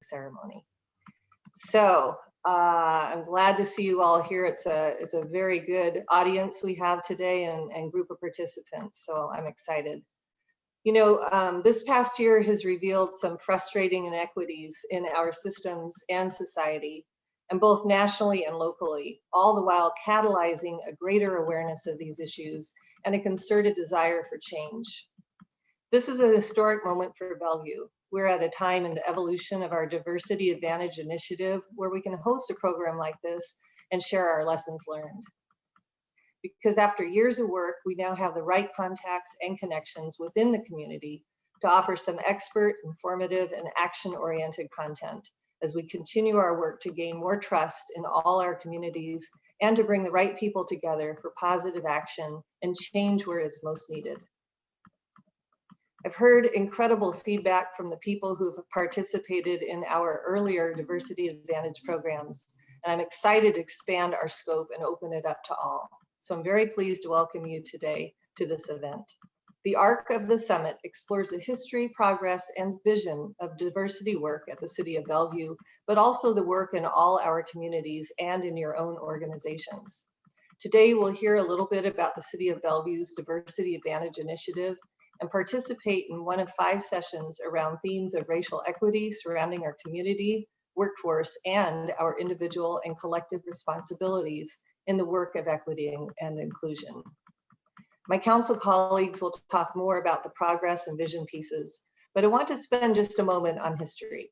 ceremony. So I'm glad to see you all here. It's a very good audience we have today and group of participants, so I'm excited. You know, this past year has revealed some frustrating inequities in our systems and society, and both nationally and locally, all the while catalyzing a greater awareness of these issues and a concerted desire for change. This is a historic moment for Bellevue. We're at a time in the evolution of our Diversity Advantage initiative where we can host a program like this and share our lessons learned. Because after years of work, we now have the right contacts and connections within the community to offer some expert, informative, and action-oriented content as we continue our work to gain more trust in all our communities and to bring the right people together for positive action and change where it's most needed. I've heard incredible feedback from the people who've participated in our earlier Diversity Advantage programs, and I'm excited to expand our scope and open it up to all. So I'm very pleased to welcome you today to this event. The arc of the summit explores the history, progress, and vision of diversity work at the City of Bellevue, but also the work in all our communities and in your own organizations. Today, we'll hear a little bit about the City of Bellevue's Diversity Advantage initiative and participate in one of 5 sessions around themes of racial equity surrounding our community, workforce, and our individual and collective responsibilities in the work of equity and inclusion. My council colleagues will talk more about the progress and vision pieces, but I want to spend just a moment on history.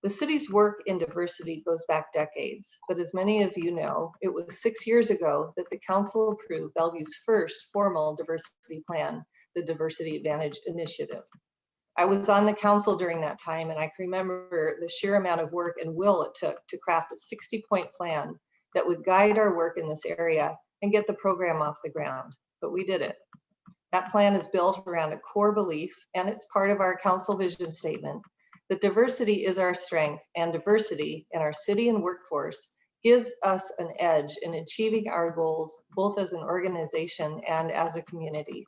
The city's work in diversity goes back decades, but as many of you know, it was 6 years ago that the council approved Bellevue's first formal diversity plan, the Diversity Advantage Initiative. I was on the council during that time, and I can remember the sheer amount of work and will it took to craft a 60-point plan that would guide our work in this area and get the program off the ground, but we did it. That plan is built around a core belief, and it's part of our council vision statement, that diversity is our strength, and diversity in our city and workforce gives us an edge in achieving our goals, both as an organization and as a community.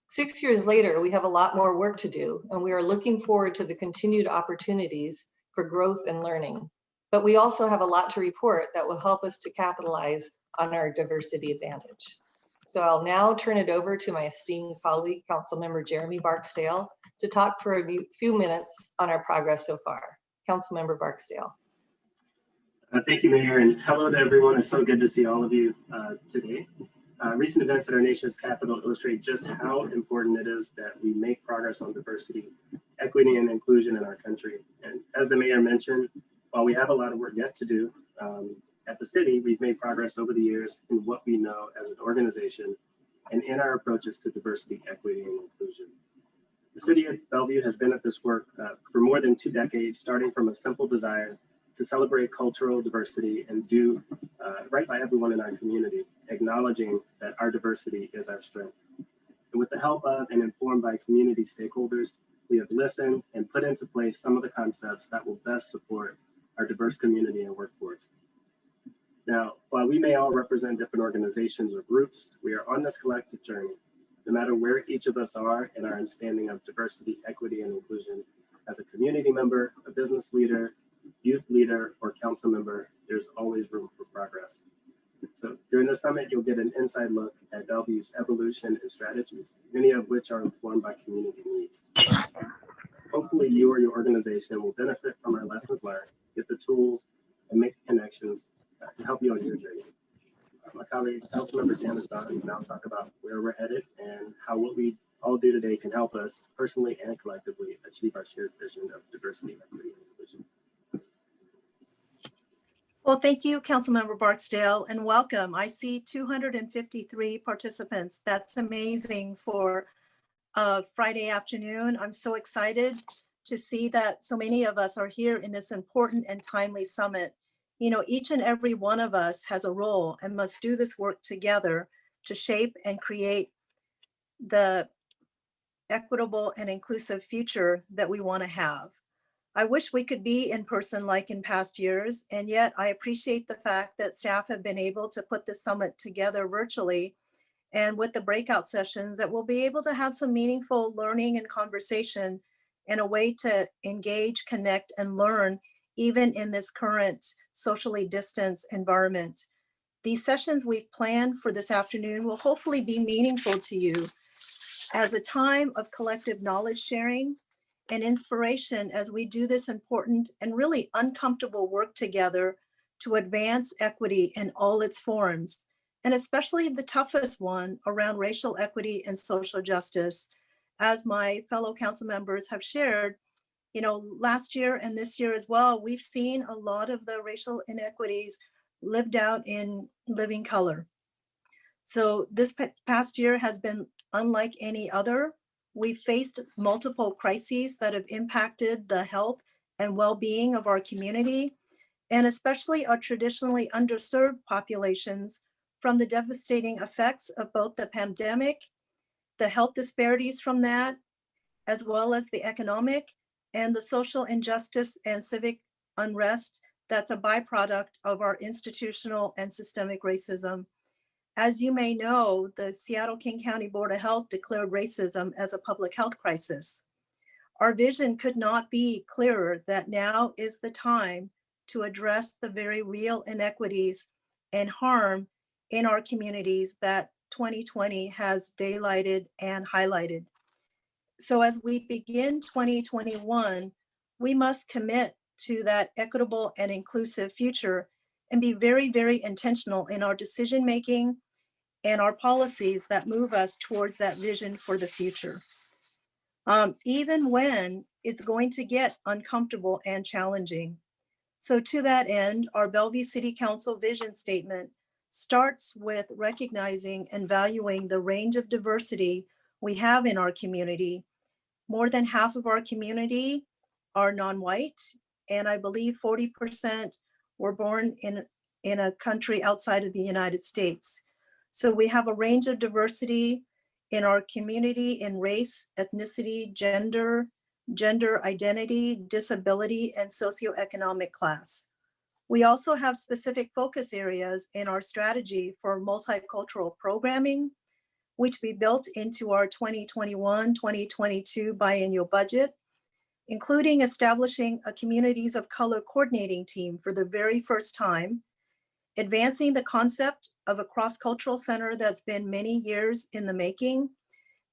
6 years later, we have a lot more work to do, and we are looking forward to the continued opportunities for growth and learning. But we also have a lot to report that will help us to capitalize on our diversity advantage. So I'll now turn it over to my esteemed colleague, Councilmember Jeremy Barksdale, to talk for a few minutes on our progress so far. Councilmember Barksdale. Thank you, Mayor, and hello to everyone. It's so good to see all of you today. Recent events at our nation's capital illustrate just how important it is that we make progress on diversity, equity, and inclusion in our country. And as the Mayor mentioned, while we have a lot of work yet to do, at the city, we've made progress over the years in what we know as an organization and in our approaches to diversity, equity, and inclusion. The City of Bellevue has been at this work for more than 2 decades, starting from a simple desire to celebrate cultural diversity and do right by everyone in our community, acknowledging that our diversity is our strength. And with the help of and informed by community stakeholders, we have listened and put into place some of the concepts that will best support our diverse community and workforce. Now, while we may all represent different organizations or groups, we are on this collective journey. No matter where each of us are in our understanding of diversity, equity, and inclusion, as a community member, a business leader, youth leader, or council member, there's always room for progress. So during the summit, you'll get an inside look at Bellevue's evolution and strategies, many of which are informed by community needs. Hopefully you or your organization will benefit from our lessons learned, get the tools, and make connections to help you on your journey. My colleague, Councilmember Janice will now talk about where we're headed and how what we all do today can help us personally and collectively achieve our shared vision of diversity, equity, and inclusion. Well, thank you, Councilmember Barksdale, and welcome. I see 253 participants. That's amazing for Friday afternoon. I'm so excited to see that so many of us are here in this important and timely summit. You know, each and every one of us has a role and must do this work together to shape and create the equitable and inclusive future that we want to have. I wish we could be in person like in past years, and yet I appreciate the fact that staff have been able to put the summit together virtually and with the breakout sessions that we'll be able to have some meaningful learning and conversation and a way to engage, connect, and learn even in this current socially distanced environment. These sessions we've planned for this afternoon will hopefully be meaningful to you as a time of collective knowledge sharing and inspiration as we do this important and really uncomfortable work together to advance equity in all its forms, and especially the toughest one around racial equity and social justice. As my fellow council members have shared, last year and this year as well, we've seen a lot of the racial inequities lived out in living color. So this past year has been unlike any other. We've faced multiple crises that have impacted the health and well-being of our community, and especially our traditionally underserved populations, from the devastating effects of both the pandemic, the health disparities from that, as well as the economic and the social injustice and civic unrest that's a byproduct of our institutional and systemic racism. As you may know, the Seattle King County Board of Health declared racism as a public health crisis. Our vision could not be clearer that now is the time to address the very real inequities and harm in our communities that 2020 has daylighted and highlighted. So as we begin 2021, we must commit to that equitable and inclusive future and be very, very intentional in our decision-making and our policies that move us towards that vision for the future. Even when it's going to get uncomfortable and challenging. So to that end, our Bellevue City Council vision statement starts with recognizing and valuing the range of diversity we have in our community. More than half of our community are non-white, and I believe 40% were born in a country outside of the United States. So we have a range of diversity in our community in race, ethnicity, gender identity, disability, and socioeconomic class. We also have specific focus areas in our strategy for multicultural programming, which we built into our 2021-2022 biennial budget, including establishing a Communities of Color coordinating team for the very first time, advancing the concept of a cross-cultural center that's been many years in the making,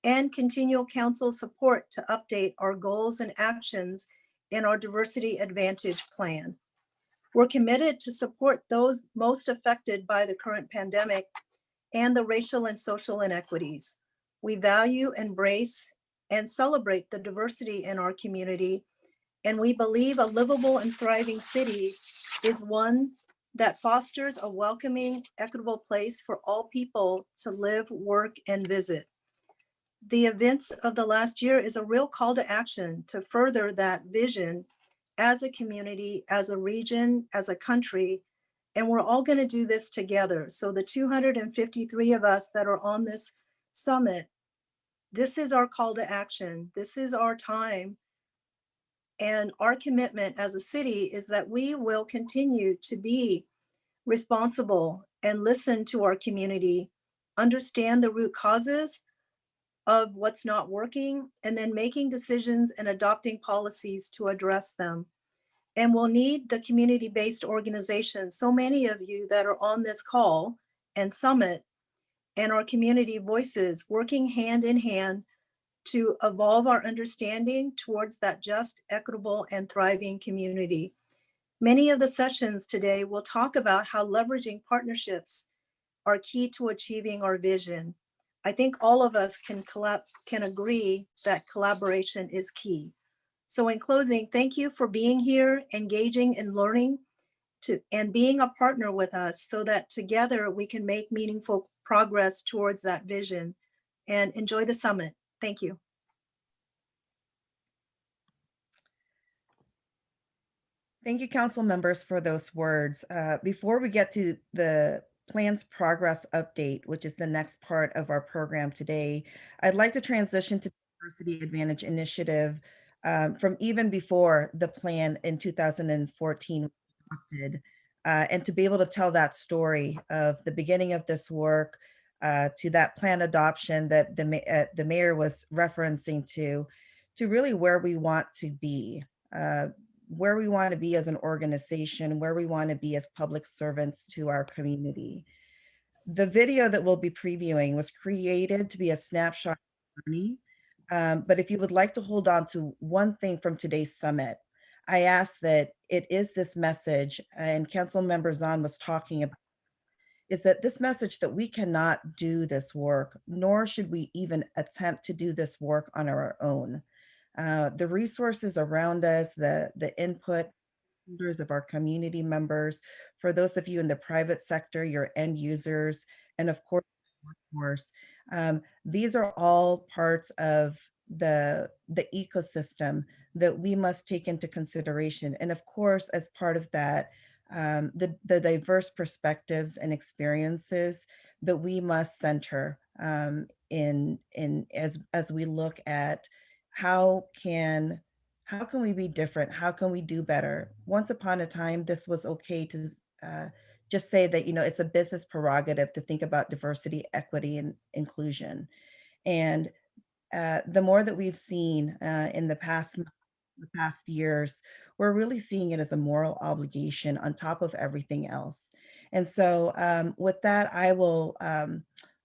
and continual council support to update our goals and actions in our Diversity Advantage plan. We're committed to support those most affected by the current pandemic and the racial and social inequities. We value, embrace, and celebrate the diversity in our community, and we believe a livable and thriving city is one that fosters a welcoming, equitable place for all people to live, work, and visit. The events of the last year is a real call to action to further that vision as a community, as a region, as a country, and we're all going to do this together. So the 253 of us that are on this summit, this is our call to action. This is our time. And our commitment as a city is that we will continue to be responsible and listen to our community, understand the root causes of what's not working, and then making decisions and adopting policies to address them. And we'll need the community-based organizations, so many of you that are on this call and summit, and our community voices working hand in hand to evolve our understanding towards that just, equitable, and thriving community. Many of the sessions today will talk about how leveraging partnerships are key to achieving our vision. I think all of us can agree that collaboration is key. So in closing, thank you for being here, engaging and learning and being a partner with us so that together we can make meaningful progress towards that vision, and enjoy the summit. Thank you. Thank you, council members, for those words. Before we get to the plans progress update, which is the next part of our program today, I'd like to transition to Diversity Advantage Initiative from even before the plan in 2014 was adopted, and to be able to tell that story of the beginning of this work to that plan adoption that the mayor was referencing to to really where we want to be, where we want to be as an organization, where we want to be as public servants to our community. The video that we'll be previewing was created to be a snapshot of the journey. But if you would like to hold on to one thing from today's summit, I ask that it is this message, and Councilmember Zahn was talking about, is that this message that we cannot do this work, nor should we even attempt to do this work on our own. The resources around us, the input of our community members, for those of you in the private sector, your end users, and of course, these are all parts of the ecosystem that we must take into consideration. And of course, as part of that, the diverse perspectives and experiences that we must center in as we look at how can we be different? How can we do better? Once upon a time, this was okay to just say that, it's a business prerogative to think about diversity, equity, and inclusion. And the more that we've seen in the past years, we're really seeing it as a moral obligation on top of everything else. And so with that, I will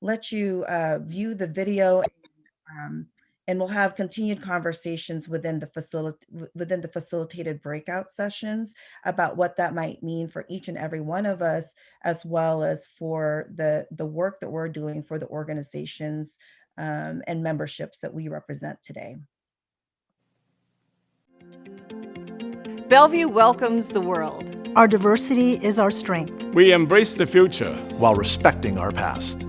let you view the video, and we'll have continued conversations within the facilitated breakout sessions about what that might mean for each and every one of us, as well as for the work that we're doing for the organizations and memberships that we represent today. Bellevue welcomes the world. Our diversity is our strength. We embrace the future while respecting our past.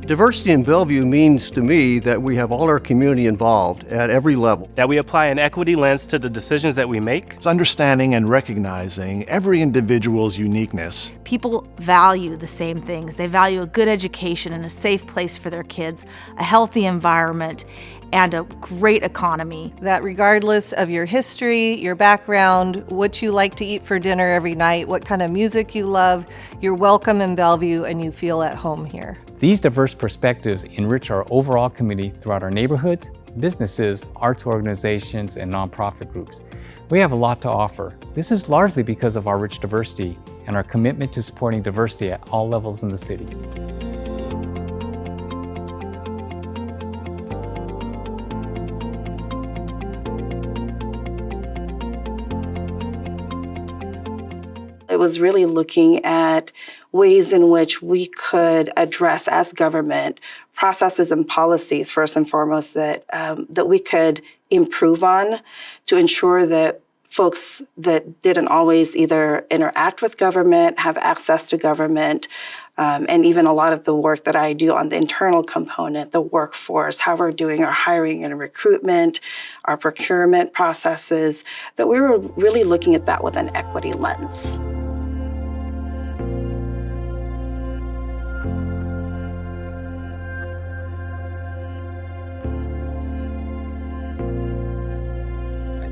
Diversity in Bellevue means to me that we have all our community involved at every level. That we apply an equity lens to the decisions that we make. It's understanding and recognizing every individual's uniqueness. People value the same things. They value a good education and a safe place for their kids, a healthy environment, and a great economy. That regardless of your history, your background, what you like to eat for dinner every night, what kind of music you love, you're welcome in Bellevue and you feel at home here. These diverse perspectives enrich our overall community throughout our neighborhoods, businesses, arts organizations, and nonprofit groups. We have a lot to offer. This is largely because of our rich diversity and our commitment to supporting diversity at all levels in the city. It was really looking at ways in which we could address as government processes and policies, first and foremost, that we could improve on to ensure that folks that didn't always either interact with government, have access to government, and even a lot of the work that I do on the internal component, the workforce, how we're doing our hiring and recruitment, our procurement processes, that we were really looking at that with an equity lens.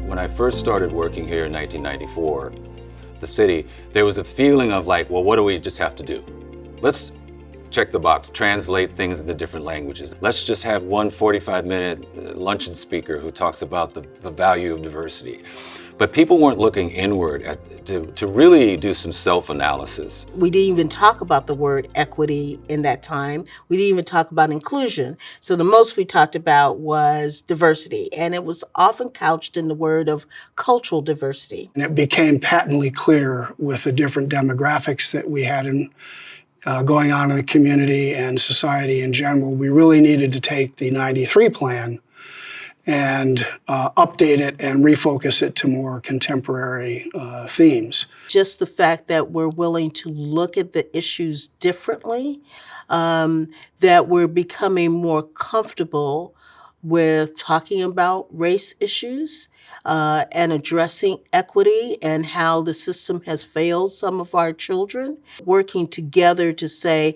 When I first started working here in 1994, the city, there was a feeling of like, well, what do we just have to do? Let's check the box, translate things into different languages. Let's just have one 45-minute luncheon speaker who talks about the value of diversity. But people weren't looking inward to really do some self-analysis. We didn't even talk about the word equity in that time. We didn't even talk about inclusion. So the most we talked about was diversity, and it was often couched in the word of cultural diversity. And it became patently clear with the different demographics that we had going on in the community and society in general. We really needed to take the 93 plan and update it and refocus it to more contemporary themes. Just the fact that we're willing to look at the issues differently, that we're becoming more comfortable with talking about race issues and addressing equity and how the system has failed some of our children, working together to say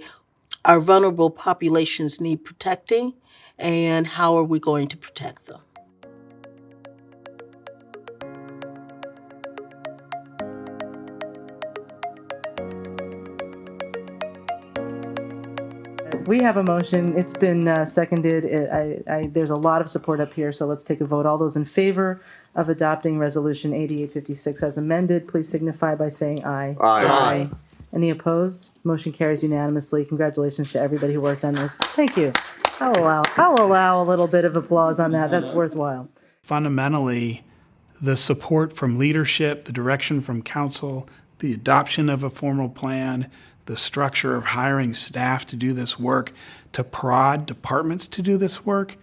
our vulnerable populations need protecting, and how are we going to protect them? We have a motion. It's been seconded. There's a lot of support up here, so let's take a vote. All those in favor of adopting Resolution 8856 as amended, please signify by saying aye. Aye. Any opposed? Motion carries unanimously. Congratulations to everybody who worked on this. Thank you. I'll allow a little bit of applause on that. That's worthwhile. Fundamentally, the support from leadership, the direction from council, the adoption of a formal plan, the structure of hiring staff to do this work, to prod departments to do this work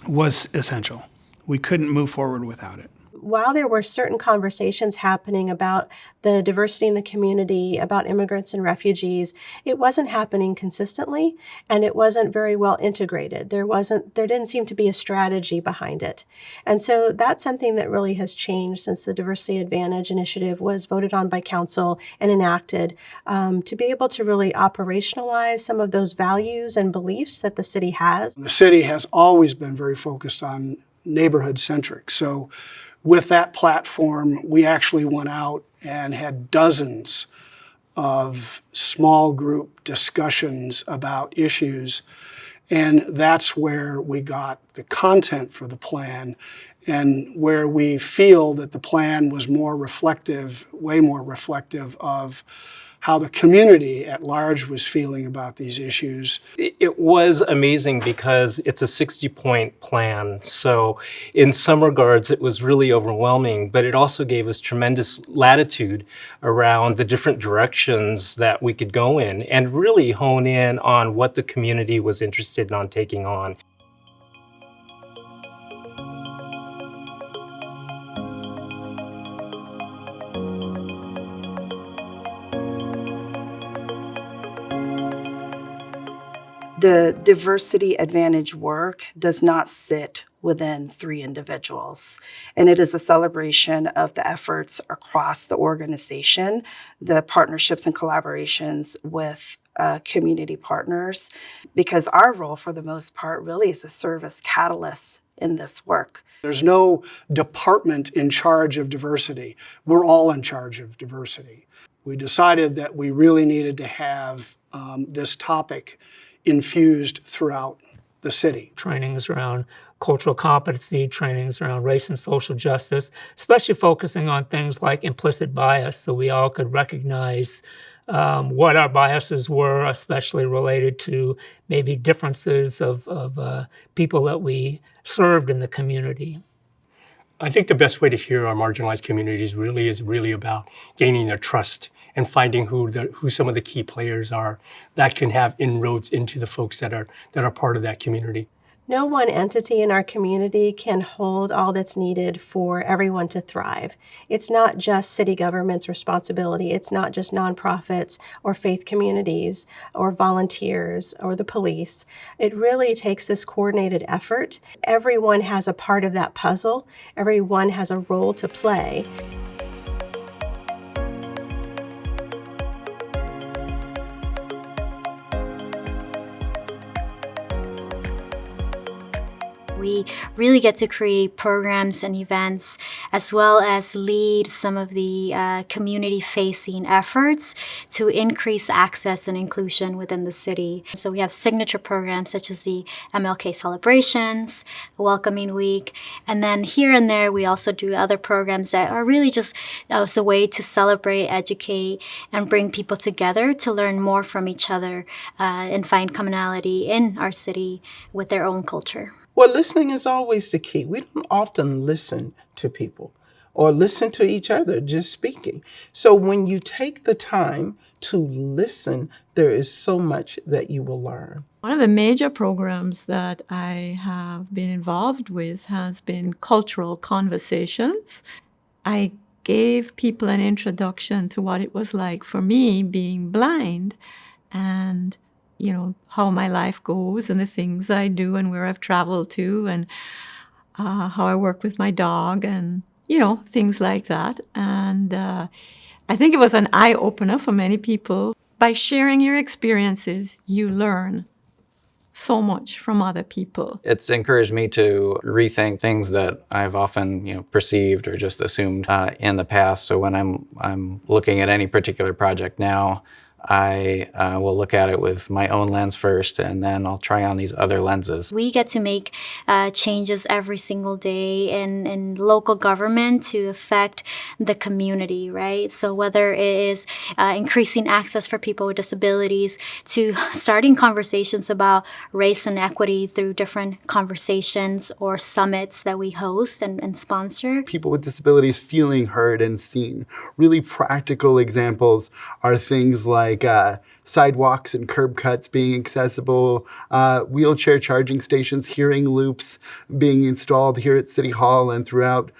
was essential. We couldn't move forward without it. While there were certain conversations happening about the diversity in the community, about immigrants and refugees, it wasn't happening consistently, and it wasn't very well integrated. There didn't seem to be a strategy behind it. And so that's something that really has changed since the Diversity Advantage Initiative was voted on by council and enacted, to be able to really operationalize some of those values and beliefs that the city has. The city has always been very focused on neighborhood-centric. So with that platform, we actually went out and had dozens of small group discussions about issues. And that's where we got the content for the plan and where we feel that the plan was more reflective, way more reflective of how the community at large was feeling about these issues. It was amazing because it's a 60-point plan. So in some regards, it was really overwhelming, but it also gave us tremendous latitude around the different directions that we could go in and really hone in on what the community was interested in taking on. The Diversity Advantage work does not sit within 3 individuals, and it is a celebration of the efforts across the organization, the partnerships and collaborations with community partners, because our role for the most part really is to serve as catalysts in this work. There's no department in charge of diversity. We're all in charge of diversity. We decided that we really needed to have this topic infused throughout the city. Trainings around cultural competency, trainings around race and social justice, especially focusing on things like implicit bias, so we all could recognize what our biases were, especially related to maybe differences of people that we served in the community. I think the best way to hear our marginalized communities is really about gaining their trust and finding who some of the key players are that can have inroads into the folks that are part of that community. No one entity in our community can hold all that's needed for everyone to thrive. It's not just city government's responsibility. It's not just nonprofits or faith communities or volunteers or the police. It really takes this coordinated effort. Everyone has a part of that puzzle. Everyone has a role to play. We really get to create programs and events as well as lead some of the community-facing efforts to increase access and inclusion within the city. So we have signature programs such as the MLK celebrations, Welcoming Week, and then here and there we also do other programs that are really just as a way to celebrate, educate, and bring people together to learn more from each other and find commonality in our city with their own culture. Well, listening is always the key. We don't often listen to people or listen to each other just speaking. So when you take the time to listen, there is so much that you will learn. One of the major programs that I have been involved with has been cultural conversations. I gave people an introduction to what it was like for me being blind and how my life goes and the things I do and where I've traveled to and how I work with my dog and, things like that. And I think it was an eye-opener for many people. By sharing your experiences, you learn so much from other people. It's encouraged me to rethink things that I've often, perceived or just assumed in the past. So when I'm looking at any particular project now, I will look at it with my own lens first, and then I'll try on these other lenses. We get to make changes every single day in local government to affect the community, right? So whether it is increasing access for people with disabilities, to starting conversations about race and equity through different conversations or summits that we host and sponsor. People with disabilities feeling heard and seen. Really practical examples are things like sidewalks and curb cuts being accessible, wheelchair charging stations, hearing loops being installed here at City Hall and throughout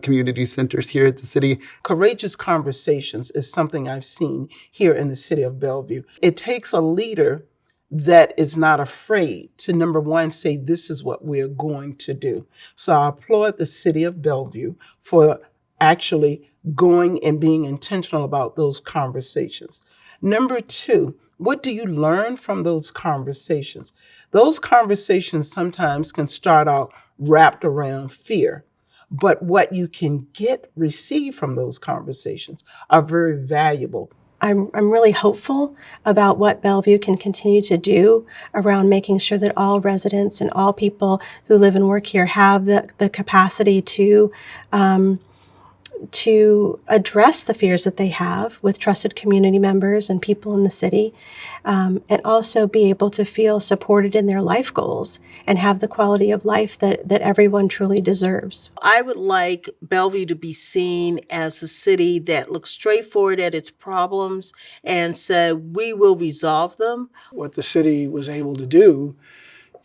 community centers here at the city. Courageous conversations is something I've seen here in the city of Bellevue. It takes a leader that is not afraid to, number one, say, this is what we're going to do. So I applaud the city of Bellevue for actually going and being intentional about those conversations. Number two, what do you learn from those conversations? Those conversations sometimes can start out wrapped around fear, but what you can receive from those conversations are very valuable. I'm really hopeful about what Bellevue can continue to do around making sure that all residents and all people who live and work here have the capacity to address the fears that they have with trusted community members and people in the city, and also be able to feel supported in their life goals and have the quality of life that everyone truly deserves. I would like Bellevue to be seen as a city that looks straightforward at its problems and said, we will resolve them. What the city was able to do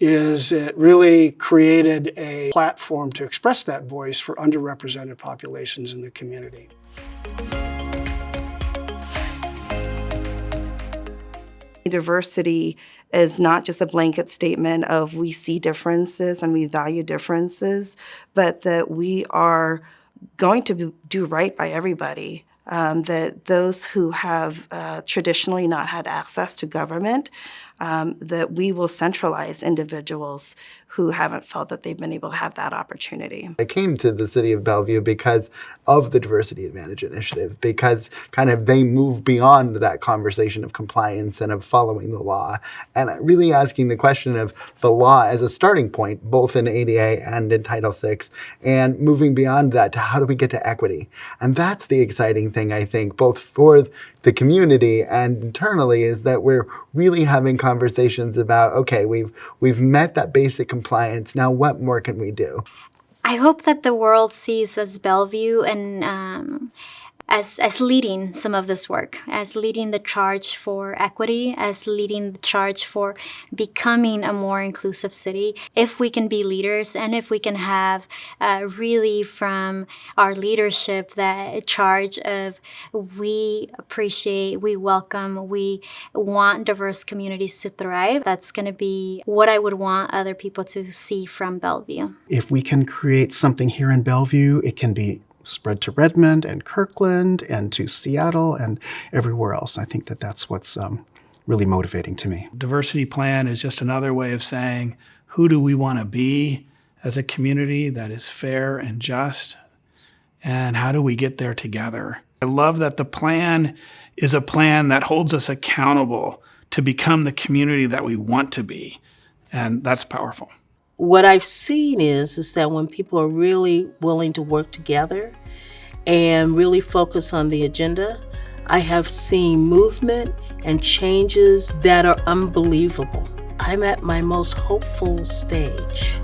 is it really created a platform to express that voice for underrepresented populations in the community. Diversity is not just a blanket statement of we see differences and we value differences, but that we are going to do right by everybody. That those who have traditionally not had access to government, that we will centralize individuals who haven't felt that they've been able to have that opportunity. I came to the city of Bellevue because of the Diversity Advantage Initiative, because kind of they move beyond that conversation of compliance and of following the law, and really asking the question of the law as a starting point, both in ADA and in Title VI, and moving beyond that to how do we get to equity. And that's the exciting thing, I think, both for the community and internally, is that we're really having conversations about, okay, we've met that basic compliance, now what more can we do? I hope that the world sees as Bellevue and as leading some of this work, as leading the charge for equity, as leading the charge for becoming a more inclusive city. If we can be leaders and if we can have really from our leadership that charge of we appreciate, we welcome, we want diverse communities to thrive, that's going to be what I would want other people to see from Bellevue. If we can create something here in Bellevue, it can be spread to Redmond and Kirkland and to Seattle and everywhere else. I think that that's what's really motivating to me. Diversity plan is just another way of saying, who do we want to be as a community that is fair and just? And how do we get there together? I love that the plan is a plan that holds us accountable to become the community that we want to be. And that's powerful. What I've seen is that when people are really willing to work together and really focus on the agenda, I have seen movement and changes that are unbelievable. I'm at my most hopeful stage.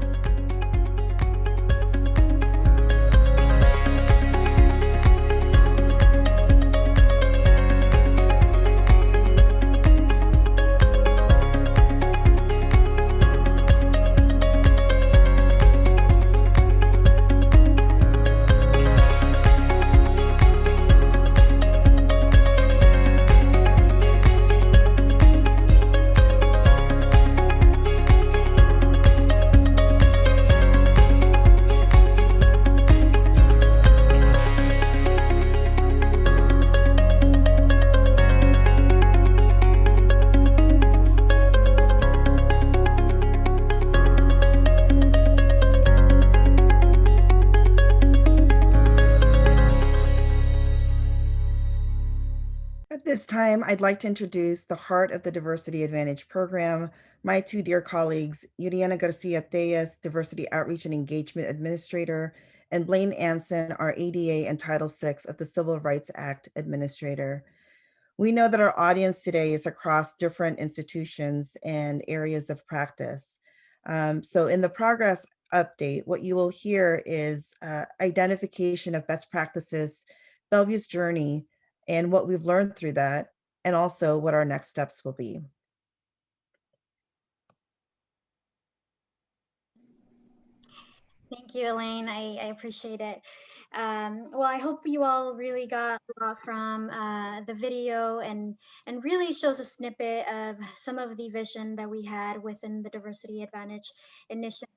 time, I'd like to introduce the heart of the Diversity Advantage program, my two dear colleagues, Yuriana Garcia-Tejas, Diversity Outreach and Engagement Administrator, and Blaine Anson, our ADA and Title VI of the Civil Rights Act Administrator. We know that our audience today is across different institutions and areas of practice. So in the progress update, what you will hear is identification of best practices, Bellevue's journey, and what we've learned through that, and also what our next steps will be. Thank you, Elaine. I appreciate it. Well, I hope you all really got a lot from the video and really shows a snippet of some of the vision that we had within the Diversity Advantage initiative.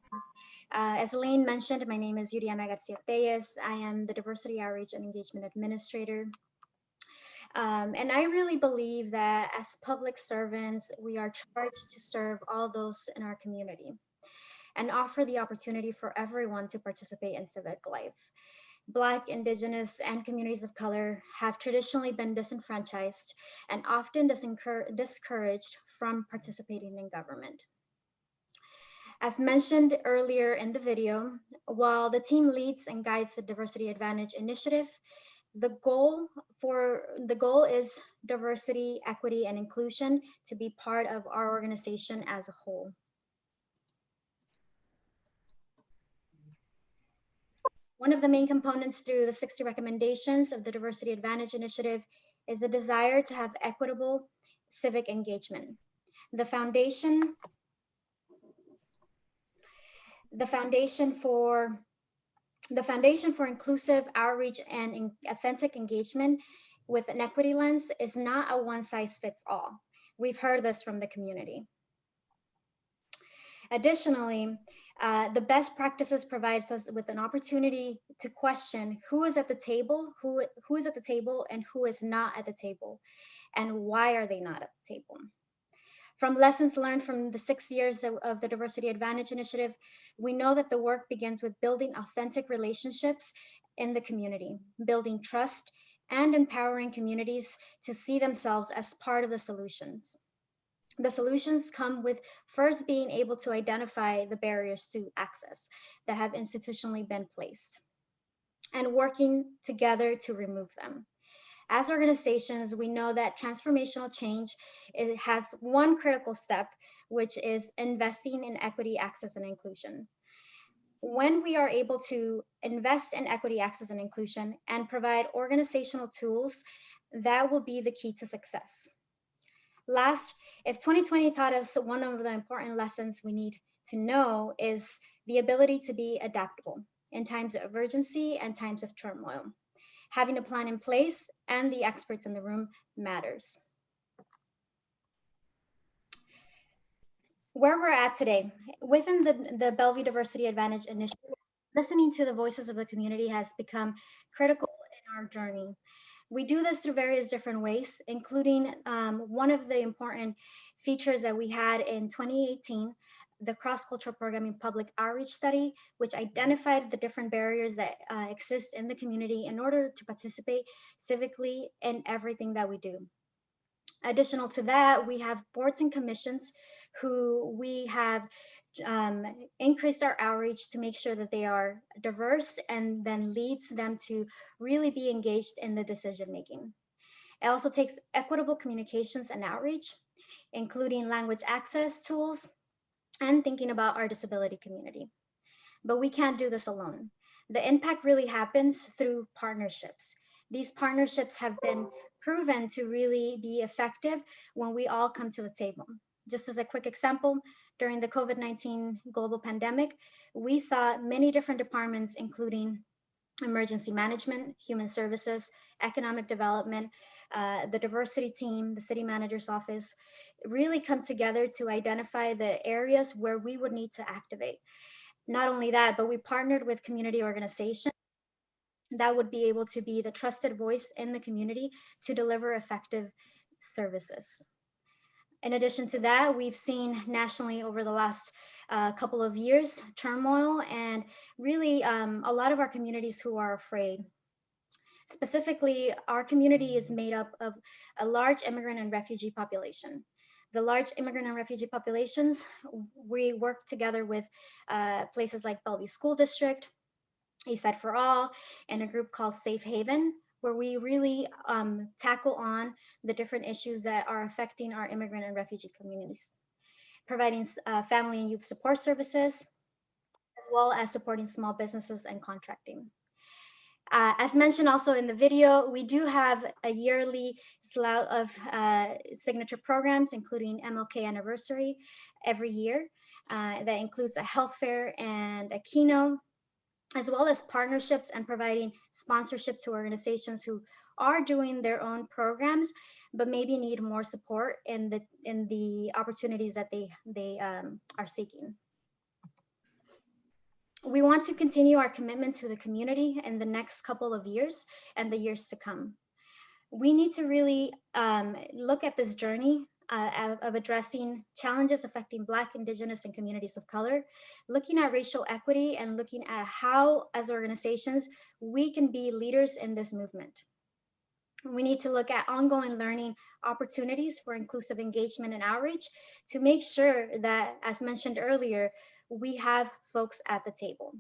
As Elaine mentioned, my name is Yuriana Garcia-Tejas. I am the Diversity Outreach and Engagement Administrator. And I really believe that as public servants, we are charged to serve all those in our community and offer the opportunity for everyone to participate in civic life. Black, Indigenous, and communities of color have traditionally been disenfranchised and often discouraged from participating in government. As mentioned earlier in the video, while the team leads and guides the Diversity Advantage initiative, the goal is diversity, equity, and inclusion to be part of our organization as a whole. One of the main components through the 60 recommendations of the Diversity Advantage Initiative is the desire to have equitable civic engagement. The foundation for inclusive outreach and authentic engagement with an equity lens is not a one-size-fits-all. We've heard this from the community. Additionally, the best practices provides us with an opportunity to question who is at the table, who is at the table, and who is not at the table, and why are they not at the table. From lessons learned from the 6 years of the Diversity Advantage Initiative, we know that the work begins with building authentic relationships in the community, building trust, and empowering communities to see themselves as part of the solutions. The solutions come with first being able to identify the barriers to access that have institutionally been placed and working together to remove them. As organizations, we know that transformational change has one critical step, which is investing in equity, access, and inclusion. When we are able to invest in equity, access, and inclusion and provide organizational tools, that will be the key to success. Last, if 2020 taught us one of the important lessons we need to know is the ability to be adaptable in times of urgency and times of turmoil. Having a plan in place and the experts in the room matters. Where we're at today, within the Bellevue Diversity Advantage Initiative, listening to the voices of the community has become critical in our journey. We do this through various different ways, including one of the important features that we had in 2018, the cross-cultural programming public outreach study, which identified the different barriers that exist in the community in order to participate civically in everything that we do. Additional to that, we have boards and commissions who we have increased our outreach to make sure that they are diverse and then leads them to really be engaged in the decision making. It also takes equitable communications and outreach, including language access tools and thinking about our disability community. But we can't do this alone. The impact really happens through partnerships. These partnerships have been proven to really be effective when we all come to the table. Just as a quick example, during the COVID-19 global pandemic, we saw many different departments, including emergency management, human services, economic development, the diversity team, the city manager's office, really come together to identify the areas where we would need to activate. Not only that, but we partnered with community organizations that would be able to be the trusted voice in the community to deliver effective services. In addition to that, we've seen nationally over the last couple of years turmoil and really a lot of our communities who are afraid. Specifically, our community is made up of a large immigrant and refugee population. The large immigrant and refugee populations, we work together with places like Bellevue School District, Eastside for All, and a group called Safe Haven, where we really tackle on the different issues that are affecting our immigrant and refugee communities, providing family and youth support services, as well as supporting small businesses and contracting. As mentioned also in the video, we do have a yearly slate of signature programs, including MLK Anniversary every year. That includes a health fair and a keynote, as well as partnerships and providing sponsorship to organizations who are doing their own programs, but maybe need more support in the opportunities that they are seeking. We want to continue our commitment to the community in the next couple of years and the years to come. We need to really look at this journey of addressing challenges affecting Black, Indigenous, and communities of color, looking at racial equity and looking at how, as organizations, we can be leaders in this movement. We need to look at ongoing learning opportunities for inclusive engagement and outreach to make sure that, as mentioned earlier, we have folks at the table.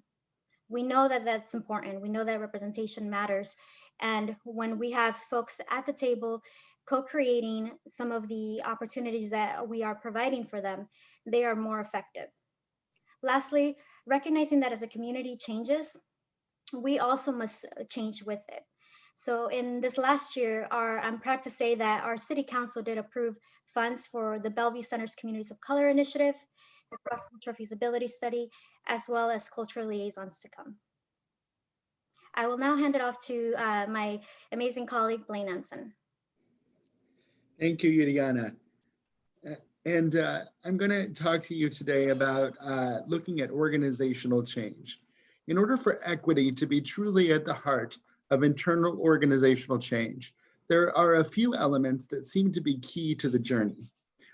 We know that that's important. We know that representation matters. And when we have folks at the table co-creating some of the opportunities that we are providing for them, they are more effective. Lastly, recognizing that as a community changes, we also must change with it. So in this last year, I'm proud to say that our City Council did approve funds for the Bellevue Center's Communities of Color Initiative, the cross-cultural feasibility study, as well as cultural liaisons to come. I will now hand it off to my amazing colleague, Blaine Anson. Thank you, Juliana. And I'm going to talk to you today about looking at organizational change. In order for equity to be truly at the heart of internal organizational change, there are a few elements that seem to be key to the journey.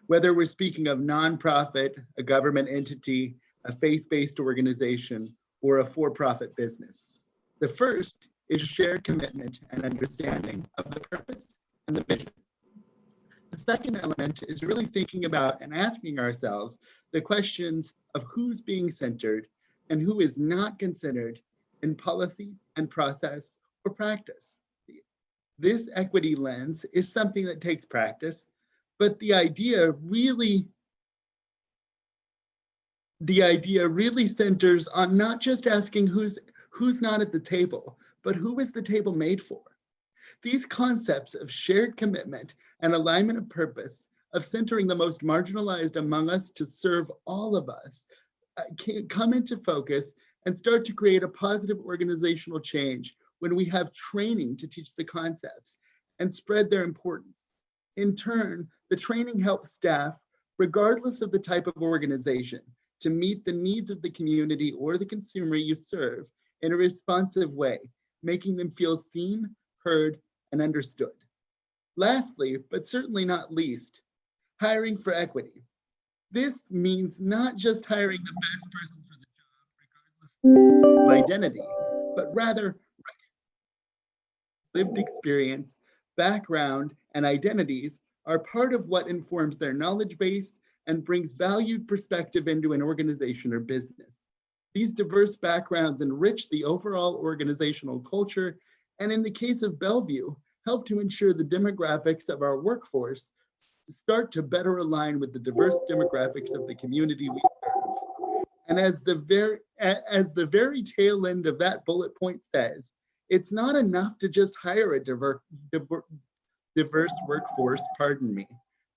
Whether we're speaking of nonprofit, a government entity, a faith-based organization, or a for-profit business. The first is shared commitment and understanding of the purpose and the vision. The second element is really thinking about and asking ourselves the questions of who's being centered and who is not considered in policy and process or practice. This equity lens is something that takes practice, but the idea really centers on not just asking who's not at the table, but who is the table made for? These concepts of shared commitment and alignment of purpose, of centering the most marginalized among us to serve all of us, can come into focus and start to create a positive organizational change when we have training to teach the concepts and spread their importance. In turn, the training helps staff, regardless of the type of organization, to meet the needs of the community or the consumer you serve in a responsive way, making them feel seen, heard, and understood. Lastly, but certainly not least, hiring for equity. This means not just hiring the best person for the job, regardless of identity, but rather lived experience, background, and identities are part of what informs their knowledge base and brings valued perspective into an organization or business. These diverse backgrounds enrich the overall organizational culture, and in the case of Bellevue, help to ensure the demographics of our workforce start to better align with the diverse demographics of the community we serve. And as the very tail end of that bullet point says, it's not enough to just hire a diverse workforce,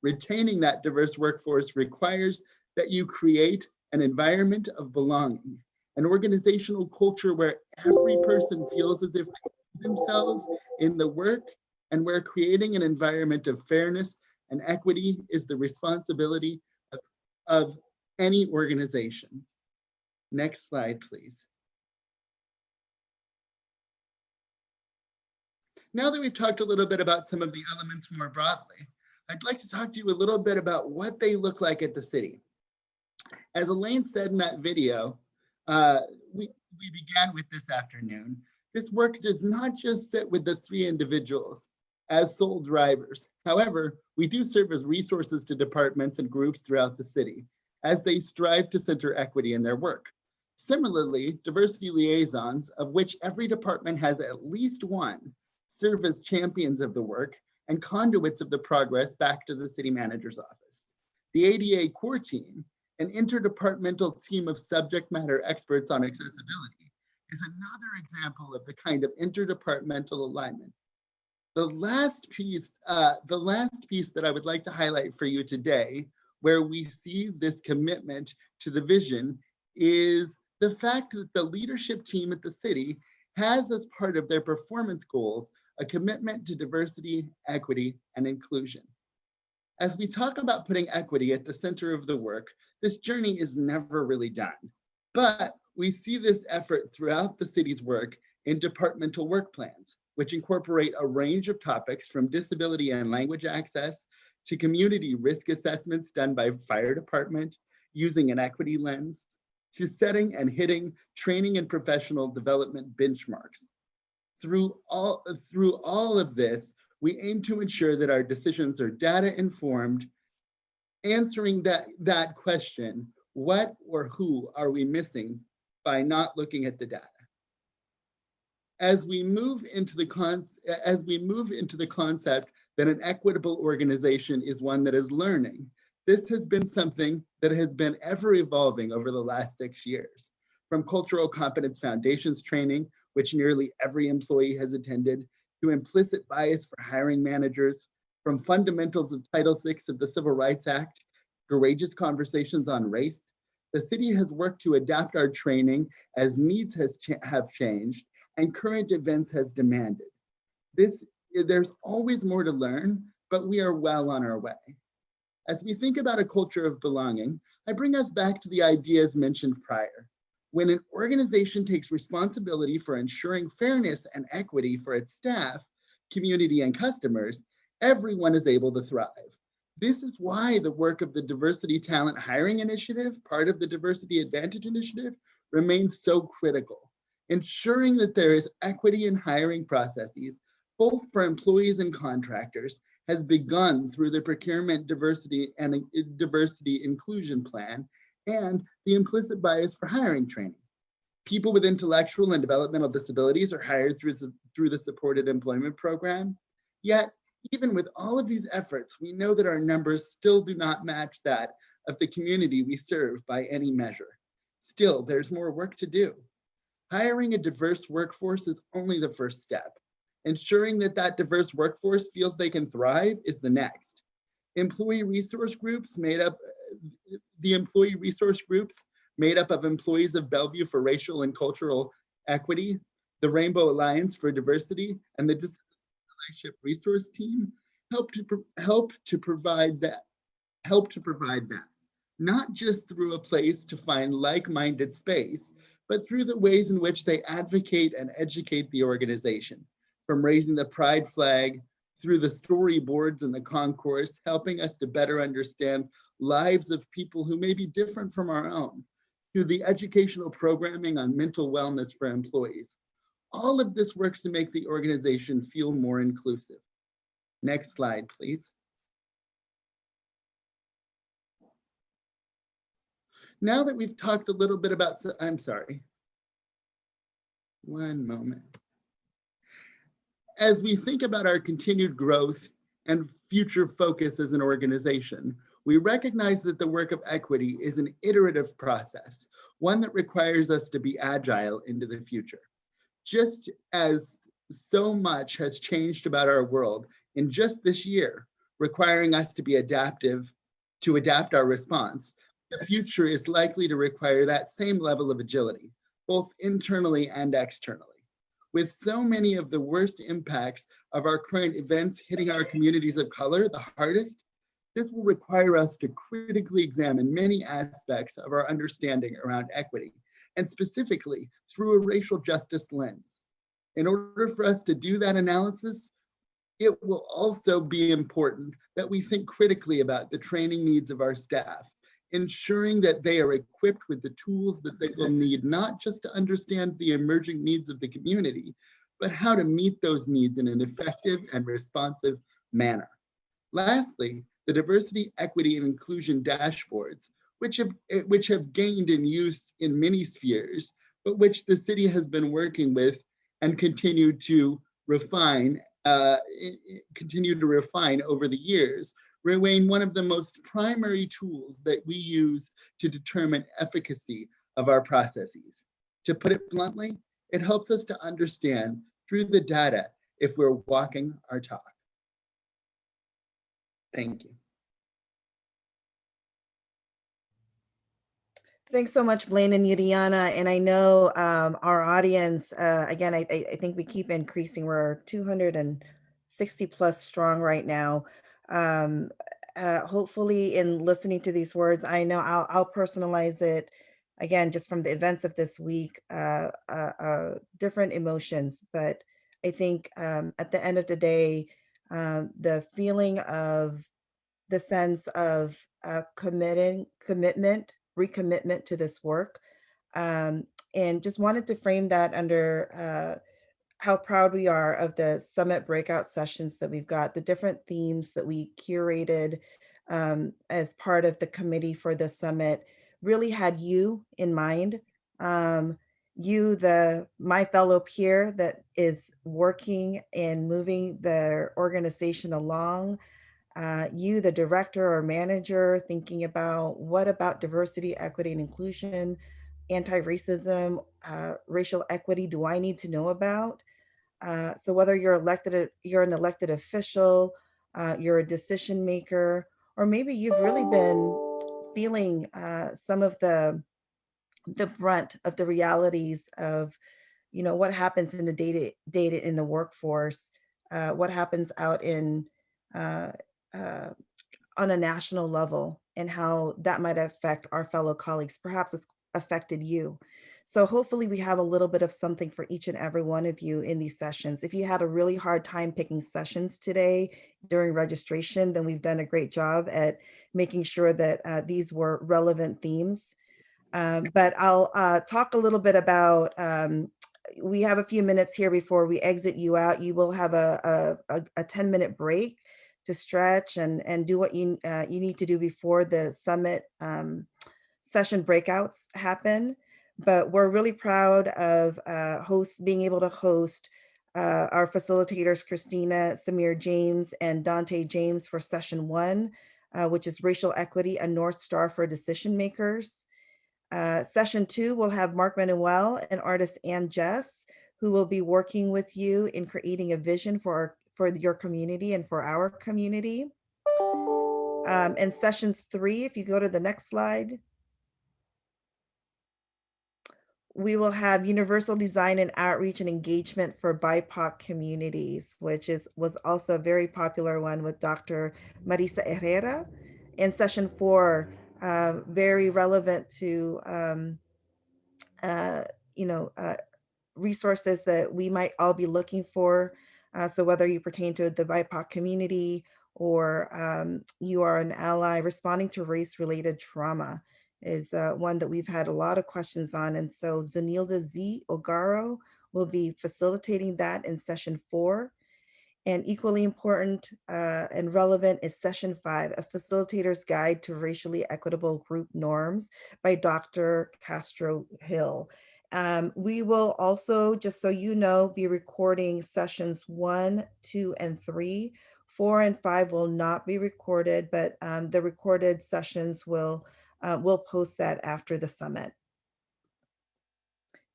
Retaining that diverse workforce requires that you create an environment of belonging, an organizational culture where every person feels as if they themselves in the work, and where creating an environment of fairness and equity is the responsibility of any organization. Next slide, please. Now that we've talked a little bit about some of the elements more broadly, I'd like to talk to you a little bit about what they look like at the city. As Elaine said in that video, we began with this afternoon, This work does not just sit with the 3 individuals as sole drivers. However, we do serve as resources to departments and groups throughout the city as they strive to center equity in their work. Similarly, diversity liaisons, of which every department has at least one, serve as champions of the work and conduits of the progress back to the city manager's office. The ADA core team, an interdepartmental team of subject matter experts on accessibility, is another example of the kind of interdepartmental alignment. The last piece that I would like to highlight for you today, where we see this commitment to the vision, is the fact that the leadership team at the city has, as part of their performance goals, a commitment to diversity, equity, and inclusion. As we talk about putting equity at the center of the work, this journey is never really done. But we see this effort throughout the city's work in departmental work plans, which incorporate a range of topics from disability and language access to community risk assessments done by fire department using an equity lens, to setting and hitting training and professional development benchmarks. Through all of this, we aim to ensure that our decisions are data informed, answering that question, what or who are we missing by not looking at the data? As we move into the concept that an equitable organization is one that is learning, this has been something that has been ever evolving over the last 6 years. From cultural competence foundations training, which nearly every employee has attended, to implicit bias for hiring managers, from fundamentals of Title VI of the Civil Rights Act, courageous conversations on race, the city has worked to adapt our training as needs have changed and current events has demanded. There's always more to learn, but we are well on our way. As we think about a culture of belonging, I bring us back to the ideas mentioned prior. When an organization takes responsibility for ensuring fairness and equity for its staff, community, and customers, everyone is able to thrive. This is why the work of the Diversity Talent Hiring Initiative, part of the Diversity Advantage Initiative, remains so critical. Ensuring that there is equity in hiring processes, both for employees and contractors, has begun through the Procurement Diversity and Diversity Inclusion Plan and the implicit bias for hiring training. People with intellectual and developmental disabilities are hired through the Supported Employment Program. Yet, even with all of these efforts, we know that our numbers still do not match that of the community we serve by any measure. Still, there's more work to do. Hiring a diverse workforce is only the first step. Ensuring that that diverse workforce feels they can thrive is the next. The employee resource groups made up of employees of Bellevue for Racial and Cultural Equity, the Rainbow Alliance for Diversity, and the Disability Resource Team help to provide that. Not just through a place to find like-minded space, but through the ways in which they advocate and educate the organization, from raising the pride flag, through the storyboards and the concourse, helping us to better understand lives of people who may be different from our own, through the educational programming on mental wellness for employees. All of this works to make the organization feel more inclusive. Next slide, please. Now that we've talked a little bit about, I'm sorry. One moment. As we think about our continued growth and future focus as an organization, we recognize that the work of equity is an iterative process, one that requires us to be agile into the future. Just as so much has changed about our world in just this year, requiring us to be adaptive, to adapt our response, the future is likely to require that same level of agility, both internally and externally. With so many of the worst impacts of our current events hitting our communities of color the hardest, this will require us to critically examine many aspects of our understanding around equity, and specifically through a racial justice lens. In order for us to do that analysis, it will also be important that we think critically about the training needs of our staff, ensuring that they are equipped with the tools that they will need, not just to understand the emerging needs of the community, but how to meet those needs in an effective and responsive manner. Lastly, the diversity, equity, and inclusion dashboards, which have gained in use in many spheres, but which the city has been working with and continue to refine over the years, remain one of the most primary tools that we use to determine efficacy of our processes. To put it bluntly, it helps us to understand through the data if we're walking our talk. Thank you. Thanks so much, Blaine and Yuriana. And I know our audience, again, I think we keep increasing. We're 260 plus strong right now. Hopefully in listening to these words, I know I'll personalize it, again, just from the events of this week, different emotions. But I think at the end of the day, the feeling of the sense of commitment, recommitment to this work. And just wanted to frame that under how proud we are of the summit breakout sessions that we've got, the different themes that we curated as part of the committee for the summit really had you in mind. You, my fellow peer that is working and moving the organization along, you, the director or manager, thinking about what about diversity, equity, and inclusion, anti-racism, racial equity do I need to know about? So whether you're an elected official, you're a decision maker, or maybe you've really been feeling some of the brunt of the realities of, what happens in the data in the workforce, what happens out in on a national level, and how that might affect our fellow colleagues. Perhaps it's affected you. So hopefully we have a little bit of something for each and every one of you in these sessions. If you had a really hard time picking sessions today during registration, then we've done a great job at making sure that these were relevant themes. But I'll talk a little bit about, we have a few minutes here before we exit you out. You will have a 10-minute break to stretch and do what you need to do before the summit session breakouts happen. But we're really proud of being able to host our facilitators, Christina, Samir James, and Dante James for session 1, which is racial equity, a North Star for decision makers. Session 2 will have Mark Manuel and artist Ann Jess, who will be working with you in creating a vision for your community and for our community. And sessions 3, if you go to the next slide, we will have universal design and outreach and engagement for BIPOC communities, which was also a very popular one with Dr. Marisa Herrera. And session 4, very relevant to resources that we might all be looking for. So whether you pertain to the BIPOC community or you are an ally, responding to race-related trauma is one that we've had a lot of questions on. And so Zanilda Z. Ogaro will be facilitating that in session 4. And equally important and relevant is session 5, A Facilitator's Guide to Racially Equitable Group Norms by Dr. Castro Hill. We will also, just so you know, be recording sessions 1, 2, and 3. 4 and 5 will not be recorded, but the recorded sessions we'll post that after the summit.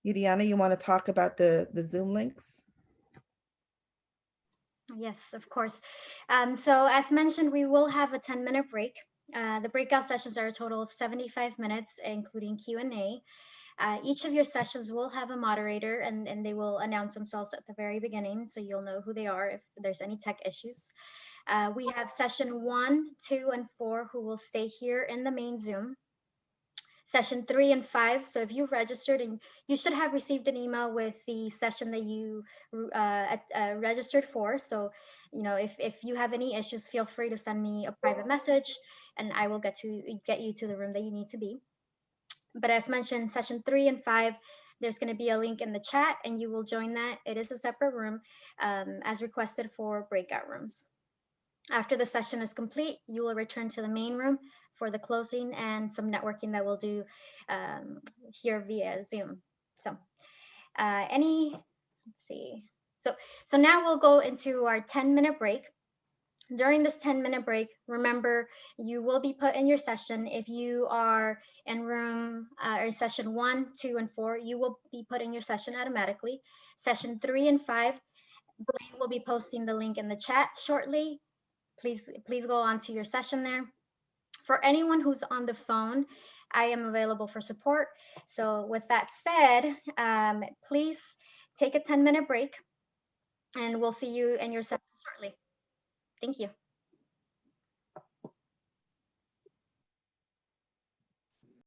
Yudiana, you want to talk about the Zoom links? Yes, of course. So as mentioned, we will have a 10-minute break. The breakout sessions are a total of 75 minutes, including Q&A. Each of your sessions will have a moderator, and they will announce themselves at the very beginning, so you'll know who they are if there's any tech issues. We have session 1, 2, and 4 who will stay here in the main Zoom. Session 3 and 5. So if you registered, and you should have received an email with the session that you registered for. So, if you have any issues, feel free to send me a private message. and I will get you to the room that you need to be. But as mentioned, session 3 and 5, there's going to be a link in the chat, and you will join that. It is a separate room, as requested for breakout rooms. After the session is complete, you will return to the main room for the closing and some networking that we'll do here via Zoom. So let's see. So now we'll go into our 10-minute break. During this 10-minute break, remember, you will be put in your session. If you are in room or session 1, 2, and 4, you will be put in your session automatically. Session 3 and 5, Blaine will be posting the link in the chat shortly. Please go on to your session there. For anyone who's on the phone, I am available for support. So with that said, please take a 10-minute break, and we'll see you in your session shortly. Thank you.